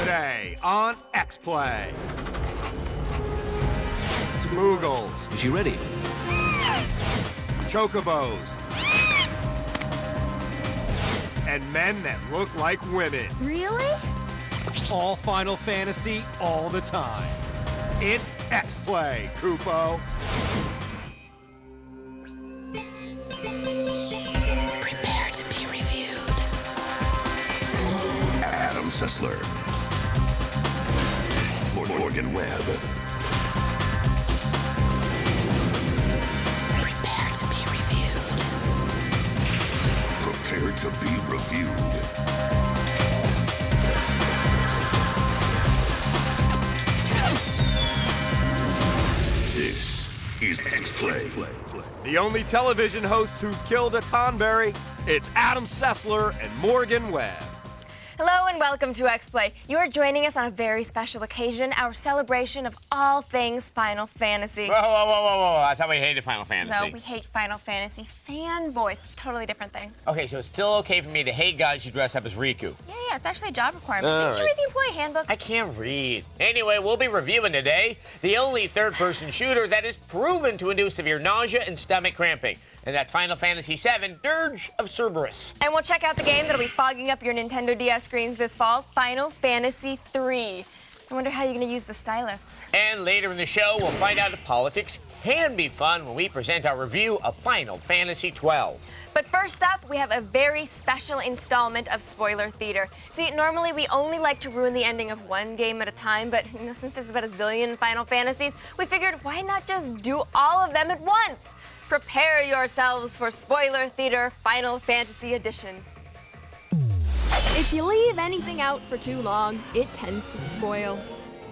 Today on XPlay. Moogles. Is she ready? Chocobos. And men that look like women. Really? All Final Fantasy all the time. It's XPlay, Koopo. Prepare to be reviewed. Adam Sessler. Morgan Webb. Prepare to be reviewed. Prepare to be reviewed. This is XPlay. The only television host who's killed a Tonberry, it's Adam Sessler and Morgan Webb. Hello and welcome to XPlay. You are joining us on a very special occasion, our celebration of all things Final Fantasy. Whoa. I thought we hated Final Fantasy. No, we hate Final Fantasy. Fanboys, totally different thing. Okay, so it's still okay for me to hate guys who dress up as Riku. Yeah, it's actually a job requirement. All Did you read the employee handbook? I can't read. Anyway, we'll be reviewing today the only third-person shooter that is proven to induce severe nausea and stomach cramping. And that's Final Fantasy VII, Dirge of Cerberus. And we'll check out the game that'll be fogging up your Nintendo DS screens this fall, Final Fantasy III. I wonder how you're going to use the stylus. And later in the show, we'll find out if politics can be fun when we present our review of Final Fantasy XII. But first up, we have a very special installment of Spoiler Theater. See, normally we only like to ruin the ending of one game at a time, but since there's about a zillion Final Fantasies, we figured why not just do all of them at once? Prepare yourselves for Spoiler Theater Final Fantasy Edition. If you leave anything out for too long, it tends to spoil.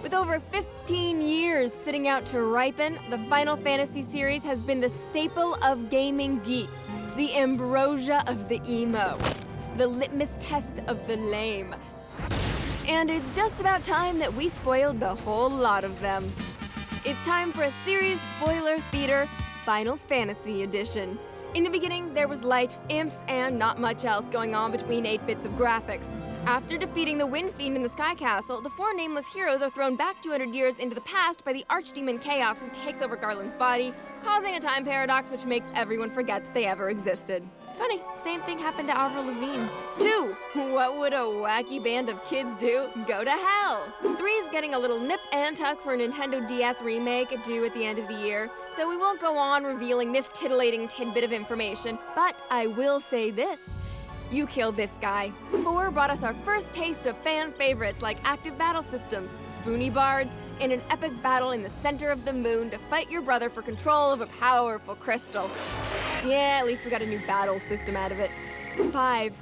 With over 15 years sitting out to ripen, the Final Fantasy series has been the staple of gaming geeks, the ambrosia of the emo, the litmus test of the lame. And it's just about time that we spoiled the whole lot of them. It's time for a series Spoiler Theater Final Fantasy Edition. In the beginning, there was light, imps, and not much else going on between 8 bits of graphics. After defeating the Wind Fiend in the Sky Castle, the 4 nameless heroes are thrown back 200 years into the past by the Archdemon Chaos, who takes over Garland's body, causing a time paradox which makes everyone forget that they ever existed. Funny, same thing happened to Avril Lavigne. 2. What would a wacky band of kids do? Go to hell! 3 is getting a little nip and tuck for a Nintendo DS remake due at the end of the year, so we won't go on revealing this titillating tidbit of information, but I will say this. You killed this guy. 4 brought us our first taste of fan favorites like active battle systems, spoony bards, and an epic battle in the center of the moon to fight your brother for control of a powerful crystal. Yeah, at least we got a new battle system out of it. 5.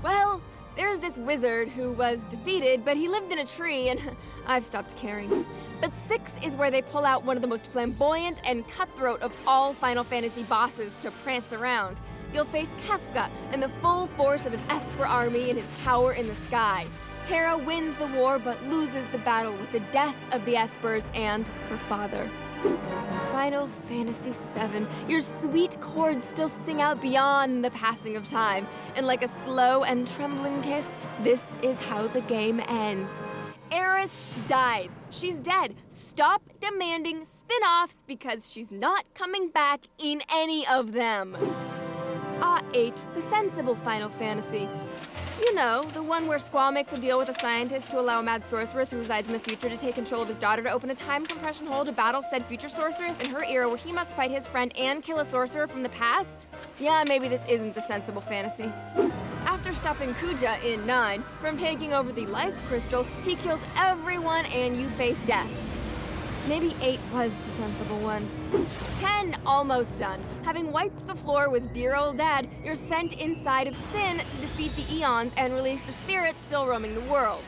Well, there's this wizard who was defeated, but he lived in a tree, and I've stopped caring. But 6 is where they pull out one of the most flamboyant and cutthroat of all Final Fantasy bosses to prance around. You'll face Kefka and the full force of his Esper army in his tower in the sky. Terra wins the war but loses the battle with the death of the Espers and her father. Final Fantasy VII, your sweet chords still sing out beyond the passing of time, and like a slow and trembling kiss, this is how the game ends. Aerith dies. She's dead. Stop demanding spin-offs because she's not coming back in any of them. 8, the sensible Final Fantasy. You know, the one where Squall makes a deal with a scientist to allow a mad sorceress who resides in the future to take control of his daughter to open a time compression hole to battle said future sorceress in her era where he must fight his friend and kill a sorcerer from the past? Yeah, maybe this isn't the sensible fantasy. After stopping Kuja in 9 from taking over the life crystal, he kills everyone and you face death. Maybe 8 was the sensible one. 10, almost done. Having wiped the floor with dear old dad, you're sent inside of Sin to defeat the Eons and release the spirits still roaming the world.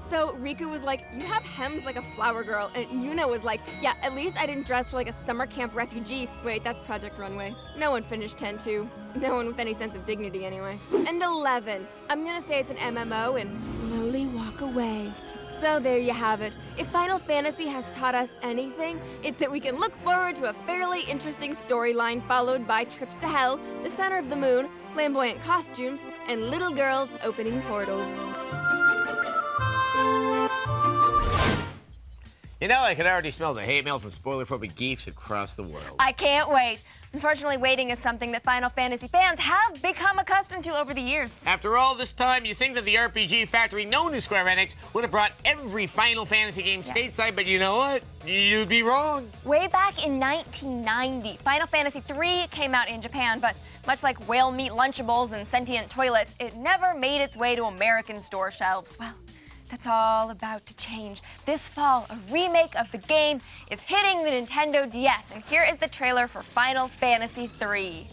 So Riku was like, you have hems like a flower girl, and Yuna was like, yeah, at least I didn't dress like a summer camp refugee. Wait, that's Project Runway. No one finished 10-2. No one with any sense of dignity anyway. And 11, I'm gonna say it's an MMO and slowly walk away. So there you have it. If Final Fantasy has taught us anything, it's that we can look forward to a fairly interesting storyline followed by trips to hell, the center of the moon, flamboyant costumes, and little girls opening portals. You know, I can already smell the hate mail from spoiler-phobic geeks across the world. I can't wait. Unfortunately, waiting is something that Final Fantasy fans have become accustomed to over the years. After all this time, you think that the RPG factory known as Square Enix would have brought every Final Fantasy game stateside, but you know what? You'd be wrong. Way back in 1990, Final Fantasy III came out in Japan, but much like whale meat Lunchables and sentient toilets, it never made its way to American store shelves. Well, that's all about to change. This fall, a remake of the game is hitting the Nintendo DS, and here is the trailer for Final Fantasy III.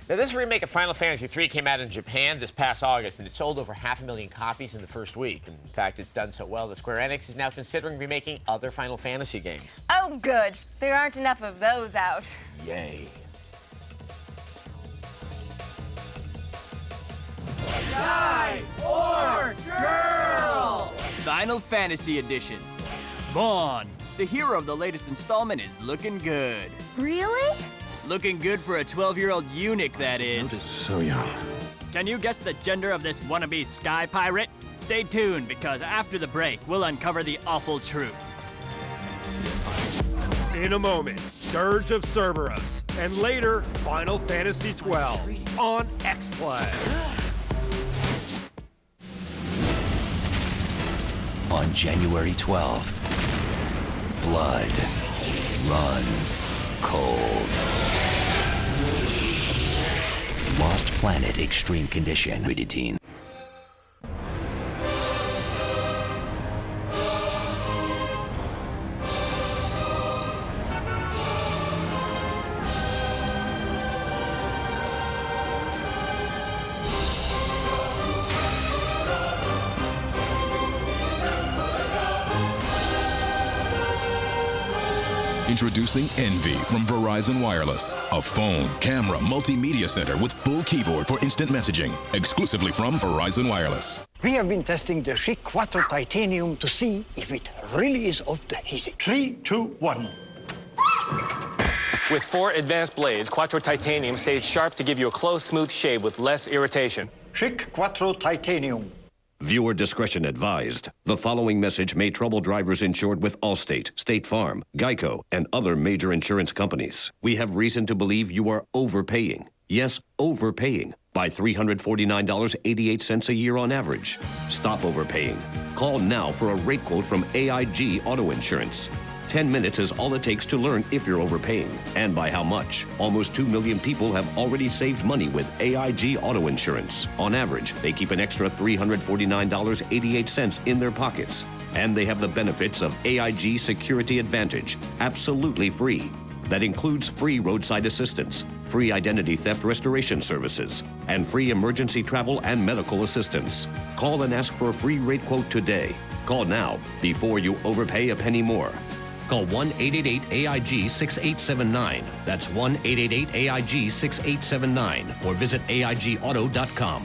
Now, this remake of Final Fantasy III came out in Japan this past August, and it sold over 500,000 copies in the first week. In fact, it's done so well that Square Enix is now considering remaking other Final Fantasy games. Oh, good. There aren't enough of those out. Yay. Guy or girl? Final Fantasy Edition. Vaughn, the hero of the latest installment, is looking good. Really? Looking good for a 12-year-old eunuch, that is. So young. Can you guess the gender of this wannabe sky pirate? Stay tuned, because after the break, we'll uncover the awful truth. In a moment, Dirge of Cerberus, and later, Final Fantasy XII on XIII. On January 12th, blood runs cold. Lost Planet Extreme Condition. Rated teen. Introducing Envy from Verizon Wireless. A phone, camera, multimedia center with full keyboard for instant messaging. Exclusively from Verizon Wireless. We have been testing the XIII Titanium to see if it really is of the hissing. 3, 2, 1. With 4 advanced blades, XIII Titanium stays sharp to give you a close, smooth shave with less irritation. XIII Titanium. Viewer discretion advised. The following message may trouble drivers insured with Allstate, State Farm, Geico, and other major insurance companies. We have reason to believe you are overpaying. Yes, overpaying by $349.88 a year on average. Stop overpaying. Call now for a rate quote from AIG Auto Insurance. 10 minutes is all it takes to learn if you're overpaying and by how much. Almost 2 million people have already saved money with AIG Auto Insurance. On average, they keep an extra $349.88 in their pockets. And they have the benefits of AIG Security Advantage, absolutely free. That includes free roadside assistance, free identity theft restoration services, and free emergency travel and medical assistance. Call and ask for a free rate quote today. Call now before you overpay a penny more. Call 1-888-AIG-6879. That's 1-888-AIG-6879. Or visit AIGauto.com.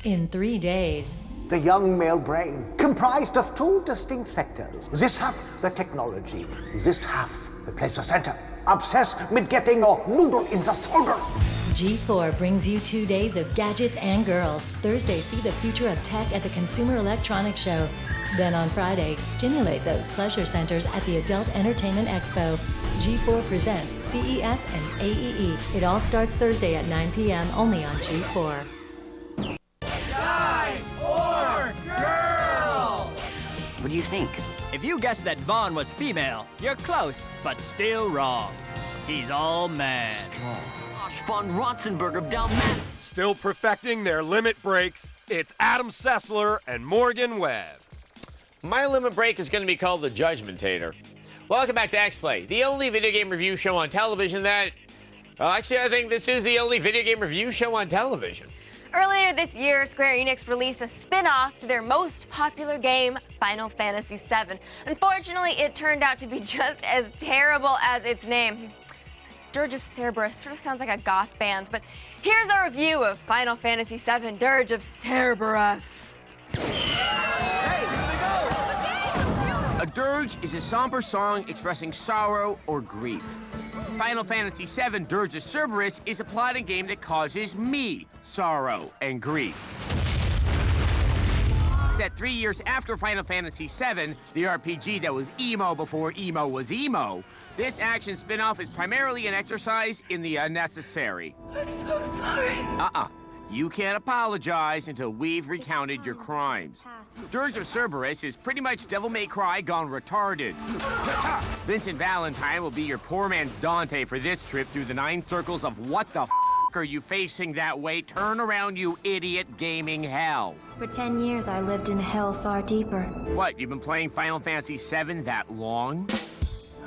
In 3 days. The young male brain, comprised of 2 distinct sectors. This half, the technology. This half, the pleasure center. Obsessed with getting your noodle in the solver. G4 brings you 2 days of gadgets and girls. Thursday, see the future of tech at the Consumer Electronics Show. Then on Friday, stimulate those pleasure centers at the Adult Entertainment Expo. G4 presents CES and AEE. It all starts Thursday at 9 p.m. only on G4. do you think? If you guessed that Vaughn was female, you're close, but still wrong. He's all man. Josh von Rotzenberg of Dalmat. Still perfecting their limit breaks, it's Adam Sessler and Morgan Webb. My limit break is going to be called the Judgmentator. Welcome back to X-Play, the only video game review show on television that... Well, actually, I think this is the only video game review show on television. Earlier this year, Square Enix released a spin-off to their most popular game, Final Fantasy VII. Unfortunately, it turned out to be just as terrible as its name. Dirge of Cerberus sort of sounds like a goth band, but here's our review of Final Fantasy VII, Dirge of Cerberus. A dirge is a somber song expressing sorrow or grief. Final Fantasy VII Dirge of Cerberus is a plotting game that causes me sorrow and grief. Set 3 years after Final Fantasy VII, the RPG that was emo before emo was emo, this action spin-off is primarily an exercise in the unnecessary. I'm so sorry. You can't apologize until we've recounted your crimes. Dirge of Cerberus is pretty much Devil May Cry gone retarded. Vincent Valentine will be your poor man's Dante for this trip through the 9 circles of what the f*** are you facing that way? Turn around, you idiot, gaming hell. For 10 years, I lived in hell far deeper. What, you've been playing Final Fantasy VII that long?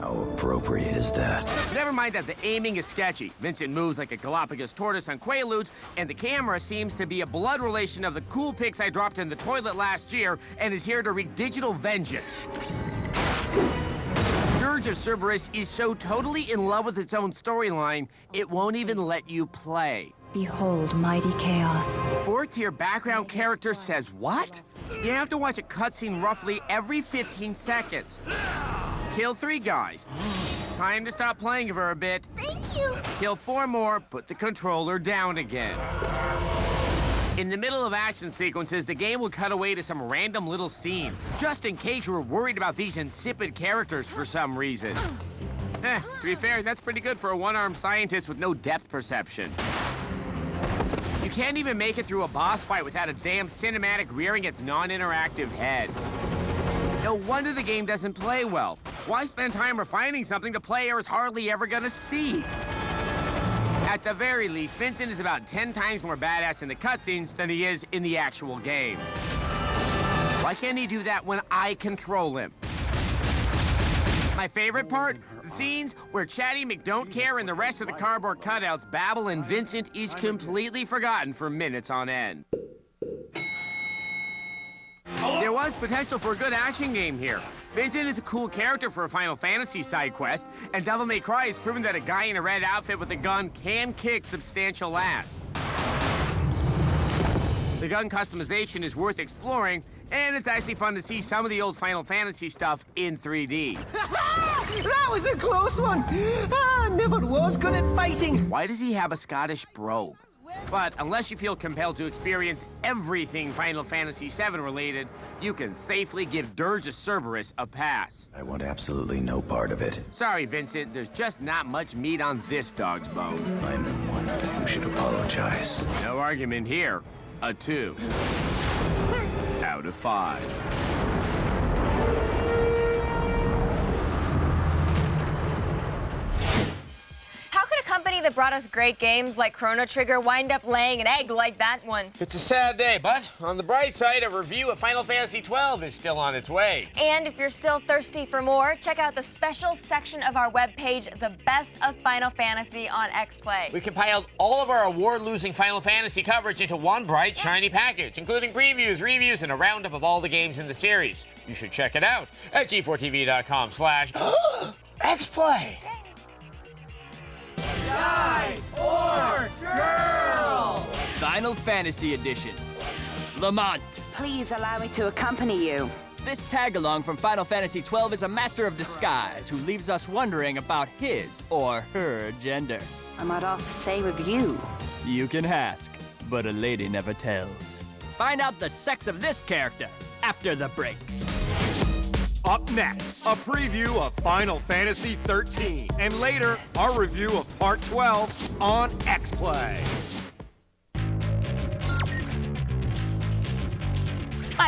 How appropriate is that? Never mind that the aiming is sketchy. Vincent moves like a Galapagos tortoise on Quaaludes, and the camera seems to be a blood relation of the cool pics I dropped in the toilet last year and is here to wreak digital vengeance. Dirge of Cerberus is so totally in love with its own storyline, it won't even let you play. Behold mighty chaos. 4th-tier background character says what? You have to watch a cutscene roughly every 15 seconds. Kill 3 guys. Time to stop playing for a bit. Thank you. Kill 4 more, put the controller down again. In the middle of action sequences, the game will cut away to some random little scene, just in case you were worried about these insipid characters for some reason. To be fair, that's pretty good for a one-armed scientist with no depth perception. You can't even make it through a boss fight without a damn cinematic rearing its non-interactive head. No wonder the game doesn't play well. Why spend time refining something the player is hardly ever gonna see? At the very least, Vincent is about 10 times more badass in the cutscenes than he is in the actual game. Why can't he do that when I control him? My favorite part? The scenes where Chatty McDon'tCare and the rest of the cardboard cutouts babble and Vincent is completely forgotten for minutes on end. There was potential for a good action game here. Vincent is a cool character for a Final Fantasy side quest, and Devil May Cry has proven that a guy in a red outfit with a gun can kick substantial ass. The gun customization is worth exploring, and it's actually fun to see some of the old Final Fantasy stuff in 3D. That was a close one! Never was good at fighting! Why does he have a Scottish brogue? But unless you feel compelled to experience everything Final Fantasy VII related, you can safely give Dirge of Cerberus a pass. I want absolutely no part of it. Sorry, Vincent, there's just not much meat on this dog's bone. I'm the one who should apologize. No argument here. A 2 out of 5. Company that brought us great games like Chrono Trigger wind up laying an egg like that one. It's a sad day, but on the bright side, a review of Final Fantasy XII is still on its way. And if you're still thirsty for more, check out the special section of our webpage, The Best of Final Fantasy on X-Play. We compiled all of our award-losing Final Fantasy coverage into one bright, shiny package, including previews, reviews, and a roundup of all the games in the series. You should check it out at g4tv.com/Xplay. Guy or girl? Final Fantasy Edition. Lamont. Please allow me to accompany you. This tag-along from Final Fantasy XII is a master of disguise who leaves us wondering about his or her gender. I might also say with you. You can ask, but a lady never tells. Find out the sex of this character after the break. Up next, a preview of Final Fantasy XIII, and later, our review of Part 12 on X-Play.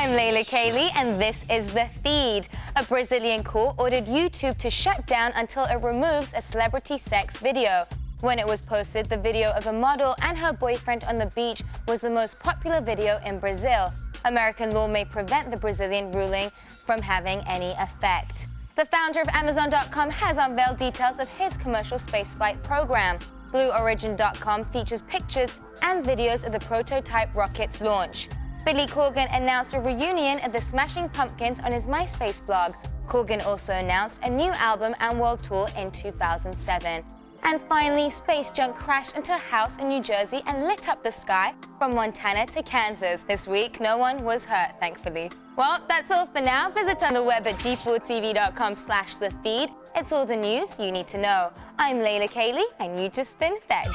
I'm Layla Kaylee, and this is The Feed. A Brazilian court ordered YouTube to shut down until it removes a celebrity sex video. When it was posted, the video of a model and her boyfriend on the beach was the most popular video in Brazil. American law may prevent the Brazilian ruling from having any effect. The founder of Amazon.com has unveiled details of his commercial spaceflight program. BlueOrigin.com features pictures and videos of the prototype rocket's launch. Billy Corgan announced a reunion of the Smashing Pumpkins on his MySpace blog. Corgan also announced a new album and world tour in 2007. And finally, space junk crashed into a house in New Jersey and lit up the sky from Montana to Kansas. This week, no one was hurt, thankfully. Well, that's all for now. Visit on the web at g4tv.com/thefeed. It's all the news you need to know. I'm Layla Kaylee, and you've just been fed.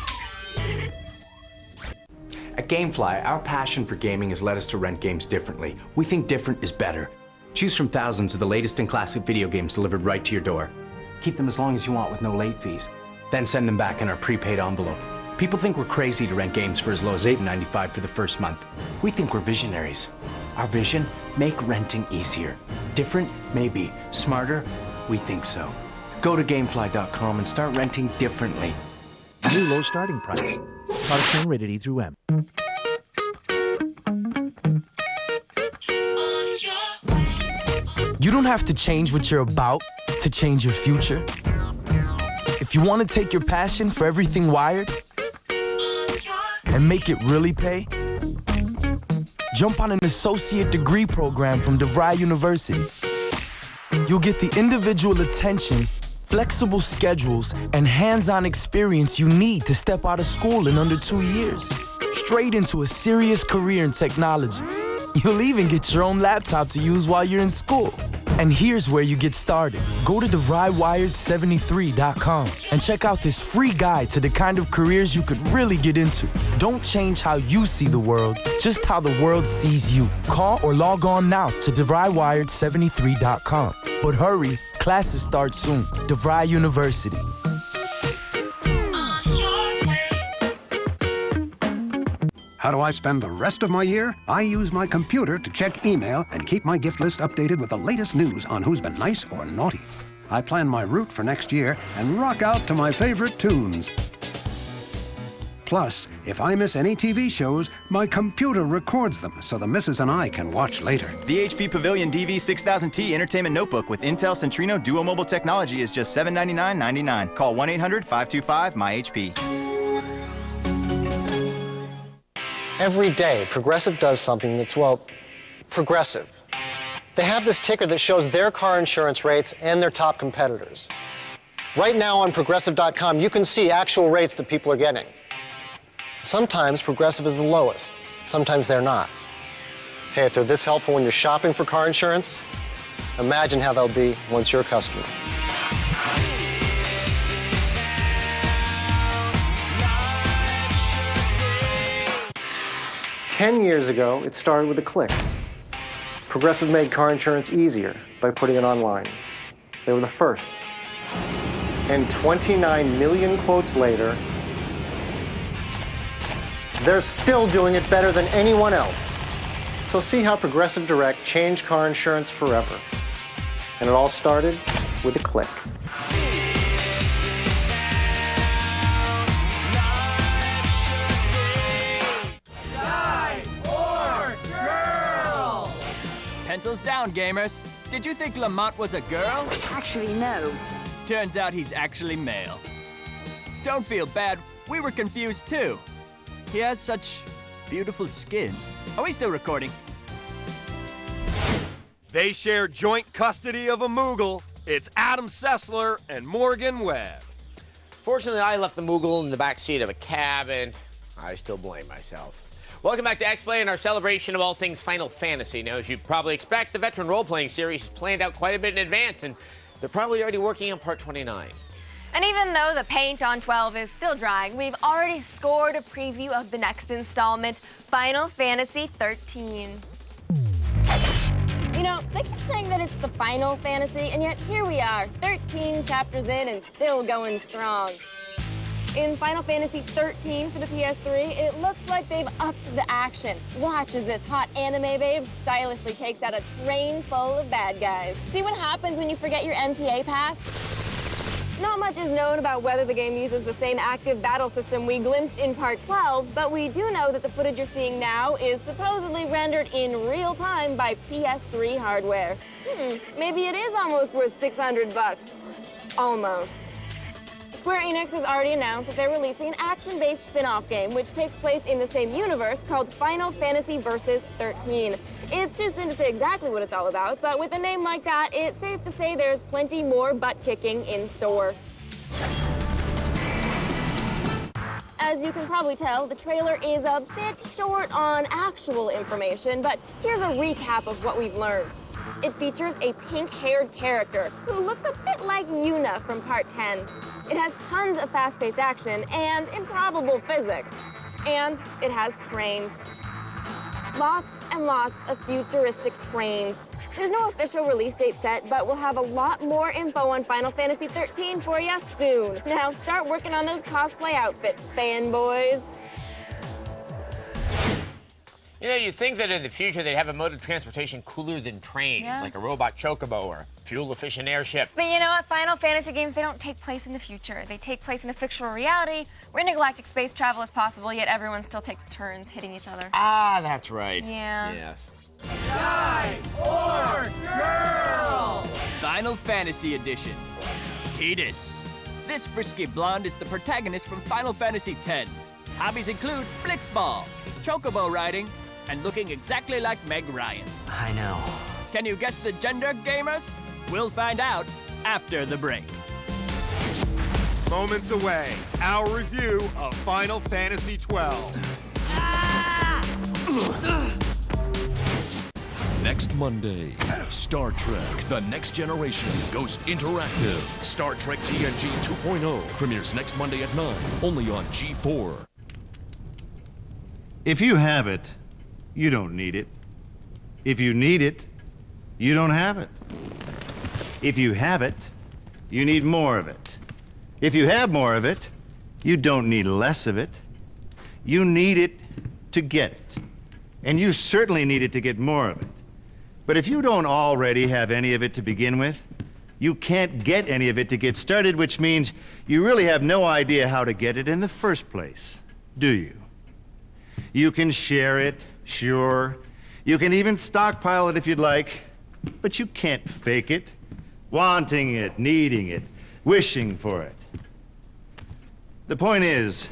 At Gamefly, our passion for gaming has led us to rent games differently. We think different is better. Choose from thousands of the latest and classic video games delivered right to your door. Keep them as long as you want with no late fees. Then send them back in our prepaid envelope. People think we're crazy to rent games for as low as $8.95 for the first month. We think we're visionaries. Our vision? Make renting easier. Different? Maybe. Smarter? We think so. Go to Gamefly.com and start renting differently. New low starting price. Product shown rated E through M. You don't have to change what you're about to change your future. If you want to take your passion for everything wired and make it really pay, jump on an associate degree program from DeVry University. You'll get the individual attention, flexible schedules, and hands-on experience you need to step out of school in under 2 years, straight into a serious career in technology. You'll even get your own laptop to use while you're in school. And here's where you get started. Go to DeVryWired73.com and check out this free guide to the kind of careers you could really get into. Don't change how you see the world, just how the world sees you. Call or log on now to DeVryWired73.com. But hurry, classes start soon. DeVry University. How do I spend the rest of my year? I use my computer to check email and keep my gift list updated with the latest news on who's been nice or naughty. I plan my route for next year and rock out to my favorite tunes. Plus, if I miss any TV shows, my computer records them so the missus and I can watch later. The HP Pavilion DV6000T Entertainment Notebook with Intel Centrino Duo Mobile technology is just $799.99. Call 1-800-525-MyHP. Every day, Progressive does something that's, well, progressive. They have this ticker that shows their car insurance rates and their top competitors. Right now on Progressive.com, you can see actual rates that people are getting. Sometimes Progressive is the lowest, sometimes they're not. Hey, if they're this helpful when you're shopping for car insurance, imagine how they'll be once you're a customer. Ten years ago, it started with a click. Progressive made car insurance easier by putting it online. They were the first. And 29 million quotes later, they're still doing it better than anyone else. So see how Progressive Direct changed car insurance forever. And it all started with a click. Pencils down, gamers. Did you think Lamont was a girl? Actually, no. Turns out he's actually male. Don't feel bad. We were confused, too. He has such beautiful skin. Are we still recording? They share joint custody of a Moogle. It's Adam Sessler and Morgan Webb. Fortunately, I left the Moogle in the back seat of a cab, and I still blame myself. Welcome back to X-Play and our celebration of all things Final Fantasy. Now, as you'd probably expect, the veteran role-playing series is planned out quite a bit in advance, and they're probably already working on Part 29. And even though the paint on 12 is still drying, we've already scored a preview of the next installment, Final Fantasy XIII. You know, they keep saying that it's the Final Fantasy, and yet here we are, 13 chapters in and still going strong. In Final Fantasy XIII for the PS3, it looks like they've upped the action. Watch as this hot anime babe stylishly takes out a train full of bad guys. See what happens when you forget your MTA pass? Not much is known about whether the game uses the same active battle system we glimpsed in Part 12, but we do know that the footage you're seeing now is supposedly rendered in real time by PS3 hardware. Maybe it is almost worth $600. Almost. Square Enix has already announced that they're releasing an action-based spin-off game which takes place in the same universe called Final Fantasy Versus 13. It's too soon to say exactly what it's all about, but with a name like that, it's safe to say there's plenty more butt-kicking in store. As you can probably tell, the trailer is a bit short on actual information, but here's a recap of what we've learned. It features a pink-haired character who looks a bit like Yuna from Part 10. It has tons of fast-paced action and improbable physics. And it has trains. Lots and lots of futuristic trains. There's no official release date set, but we'll have a lot more info on Final Fantasy XIII for you soon. Now start working on those cosplay outfits, fanboys. You know, you'd think that in the future they'd have a mode of transportation cooler than trains, like a robot chocobo or fuel-efficient airship. But you know what? Final Fantasy games, they don't take place in the future. They take place in a fictional reality where intergalactic space travel is possible, yet everyone still takes turns hitting each other. Ah, that's right. Yeah. Yes. Guy or girl? Final Fantasy Edition. Tidus. This frisky blonde is the protagonist from Final Fantasy X. Hobbies include blitzball, chocobo riding, and looking exactly like Meg Ryan. I know. Can you guess the gender, gamers? We'll find out after the break. Moments away, our review of Final Fantasy XII. Next Monday, Star Trek The Next Generation goes interactive. Star Trek TNG 2.0 premieres next Monday at 9, only on G4. If you have it, you don't need it. If you need it, you don't have it. If you have it, you need more of it. If you have more of it, you don't need less of it. You need it to get it. And you certainly need it to get more of it. But if you don't already have any of it to begin with, you can't get any of it to get started, which means you really have no idea how to get it in the first place, do you? You can share it, sure. You can even stockpile it if you'd like, but you can't fake it. Wanting it, needing it, wishing for it. The point is,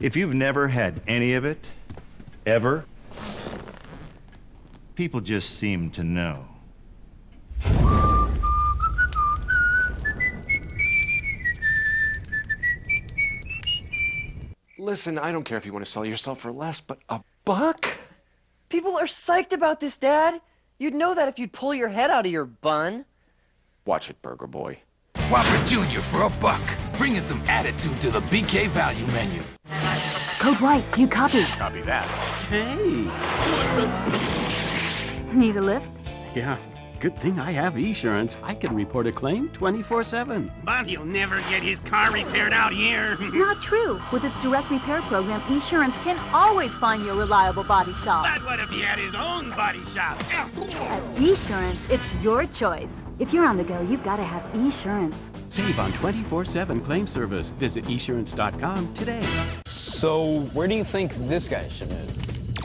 if you've never had any of it, ever, people just seem to know. Listen, I don't care if you want to sell yourself for less, but $1? People are psyched about this, Dad. You'd know that if you'd pull your head out of your bun. Watch it, Burger Boy. Whopper Jr. for $1. Bringing some attitude to the BK value menu. Code white, do you copy? Copy that. Hey! Need a lift? Yeah, good thing I have Esurance. I can report a claim 24/7. But he'll never get his car repaired out here. Not true. With its direct repair program, Esurance can always find you a reliable body shop. But what if he had his own body shop? At Esurance, it's your choice. If you're on the go, you've got to have Esurance. Save on 24/7 claim service. Visit Esurance.com today. So, where do you think this guy should move?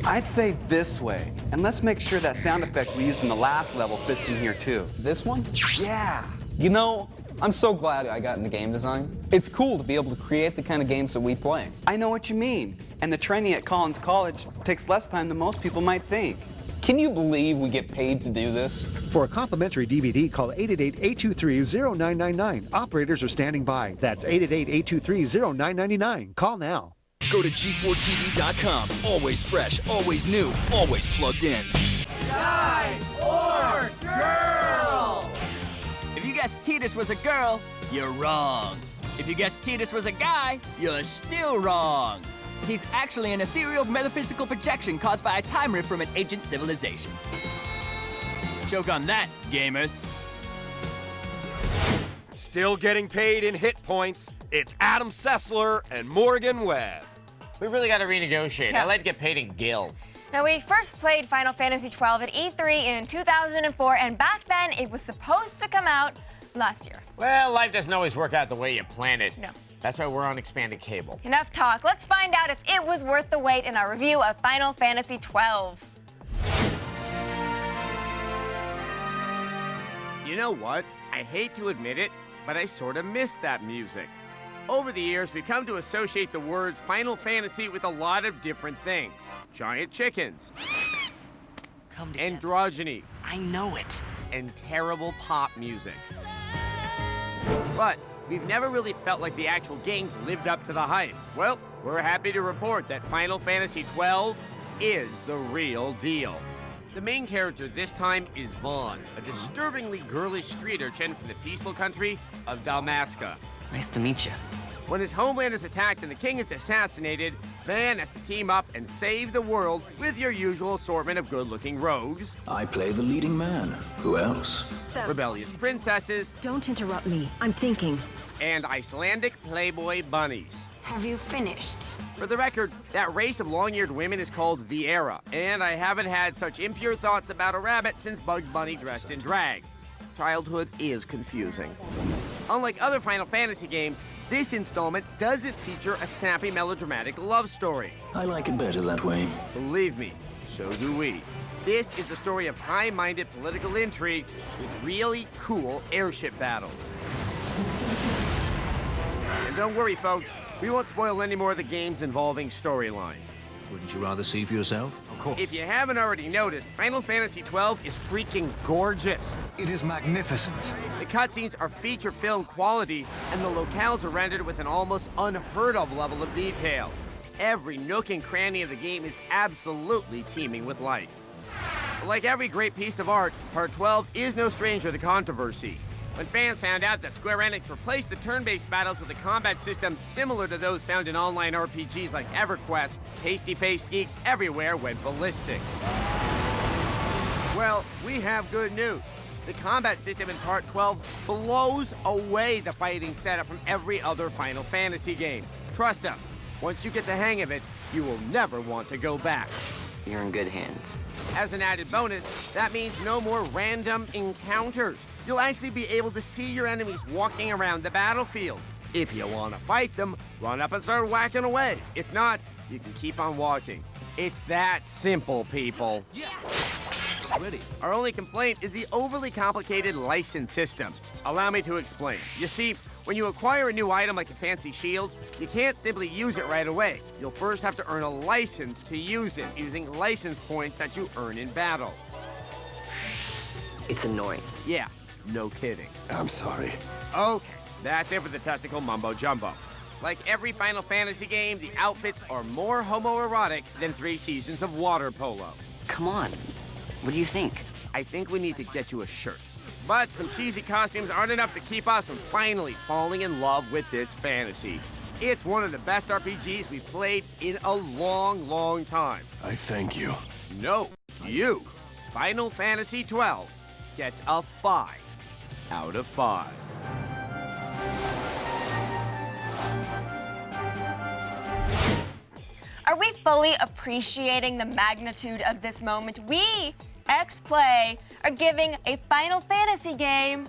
I'd say this way. And let's make sure that sound effect we used in the last level fits in here too. This one? Yeah. You know, I'm so glad I got into game design. It's cool to be able to create the kind of games that we play. I know what you mean. And the training at Collins College takes less time than most people might think. Can you believe we get paid to do this? For a complimentary DVD, call 888-823-0999. Operators are standing by. That's 888-823-0999. Call now. Go to G4TV.com. Always fresh, always new, always plugged in. Guy or girl? If you guessed Tidus was a girl, you're wrong. If you guessed Tidus was a guy, you're still wrong. He's actually an ethereal metaphysical projection caused by a time rift from an ancient civilization. Choke on that, gamers. Still getting paid in hit points, it's Adam Sessler and Morgan Webb. We've really got to renegotiate. Yeah. I'd like to get paid in gil. Now, we first played Final Fantasy XII at E3 in 2004, and back then it was supposed to come out last year. Well, life doesn't always work out the way you plan it. No. That's why we're on expanded cable. Enough talk. Let's find out if it was worth the wait in our review of Final Fantasy XII. You know what? I hate to admit it, but I sort of missed that music. Over the years, we've come to associate the words Final Fantasy with a lot of different things. Giant chickens. Androgyny. I know it. And terrible pop music. But we've never really felt like the actual games lived up to the hype. Well, we're happy to report that Final Fantasy XII is the real deal. The main character this time is Vaughn, a disturbingly girlish street urchin from the peaceful country of Dalmasca. Nice to meet you. When his homeland is attacked and the king is assassinated, Van has to team up and save the world with your usual assortment of good-looking rogues. I play the leading man. Who else? Rebellious princesses. Don't interrupt me. I'm thinking. And Icelandic playboy bunnies. Have you finished? For the record, that race of long-eared women is called Viera, and I haven't had such impure thoughts about a rabbit since Bugs Bunny dressed in drag. Childhood is confusing. Unlike other Final Fantasy games, this installment doesn't feature a sappy melodramatic love story. I like it better that way. Believe me, so do we. This is a story of high-minded political intrigue with really cool airship battles. And don't worry, folks, we won't spoil any more of the games involving storyline. Wouldn't you rather see for yourself? Of course. If you haven't already noticed, Final Fantasy XII is freaking gorgeous. It is magnificent. The cutscenes are feature film quality, and the locales are rendered with an almost unheard of level of detail. Every nook and cranny of the game is absolutely teeming with life. But like every great piece of art, Part 12 is no stranger to controversy. When fans found out that Square Enix replaced the turn-based battles with a combat system similar to those found in online RPGs like EverQuest, pasty-faced geeks everywhere went ballistic. Well, we have good news. The combat system in Part 12 blows away the fighting setup from every other Final Fantasy game. Trust us, once you get the hang of it, you will never want to go back. You're in good hands. As an added bonus, that means no more random encounters. You'll actually be able to see your enemies walking around the battlefield. If you want to fight them, run up and start whacking away. If not, you can keep on walking. It's that simple, people. Yeah. Ready. Our only complaint is the overly complicated license system. Allow me to explain. You see, when you acquire a new item like a fancy shield, you can't simply use it right away. You'll first have to earn a license to use it, using license points that you earn in battle. It's annoying. Yeah, no kidding. I'm sorry. Okay, that's it for the technical mumbo-jumbo. Like every Final Fantasy game, the outfits are more homoerotic than 3 seasons of water polo. Come on. What do you think? I think we need to get you a shirt. But some cheesy costumes aren't enough to keep us from finally falling in love with this fantasy. It's one of the best RPGs we've played in a long, long time. I thank you. No, you. Final Fantasy XII gets a 5 out of 5. Are we fully appreciating the magnitude of this moment? We, XPlay, are giving a Final Fantasy game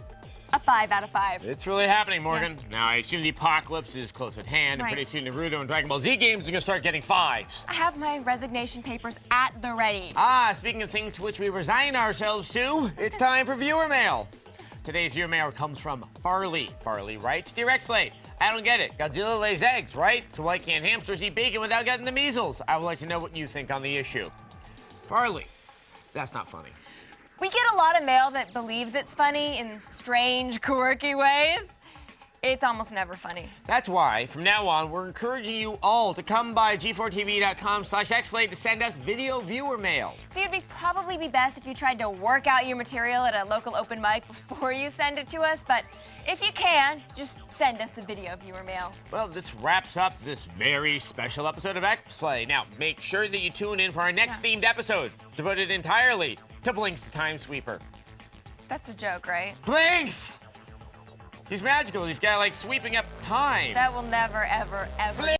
a 5 out of 5. It's really happening, Morgan. Yeah. Now, I assume the apocalypse is close at hand, and pretty soon Naruto and Dragon Ball Z games are going to start getting 5s. I have my resignation papers at the ready. Speaking of things to which we resign ourselves to, it's time for viewer mail. Today's viewer mail comes from Farley. Farley writes, Dear XPlay, I don't get it. Godzilla lays eggs, right? So why can't hamsters eat bacon without getting the measles? I would like to know what you think on the issue. Farley, that's not funny. We get a lot of mail that believes it's funny in strange, quirky ways. It's almost never funny. That's why, from now on, we're encouraging you all to come by g4tv.com/xplay to send us video viewer mail. See, it'd probably be best if you tried to work out your material at a local open mic before you send it to us, but if you can, just send us the video viewer mail. Well, this wraps up this very special episode of XPlay. Now, make sure that you tune in for our next themed episode, devoted entirely to Blinx the Time Sweeper. That's a joke, right? Blinx! He's magical. He's got like sweeping up time. That will never, ever, ever.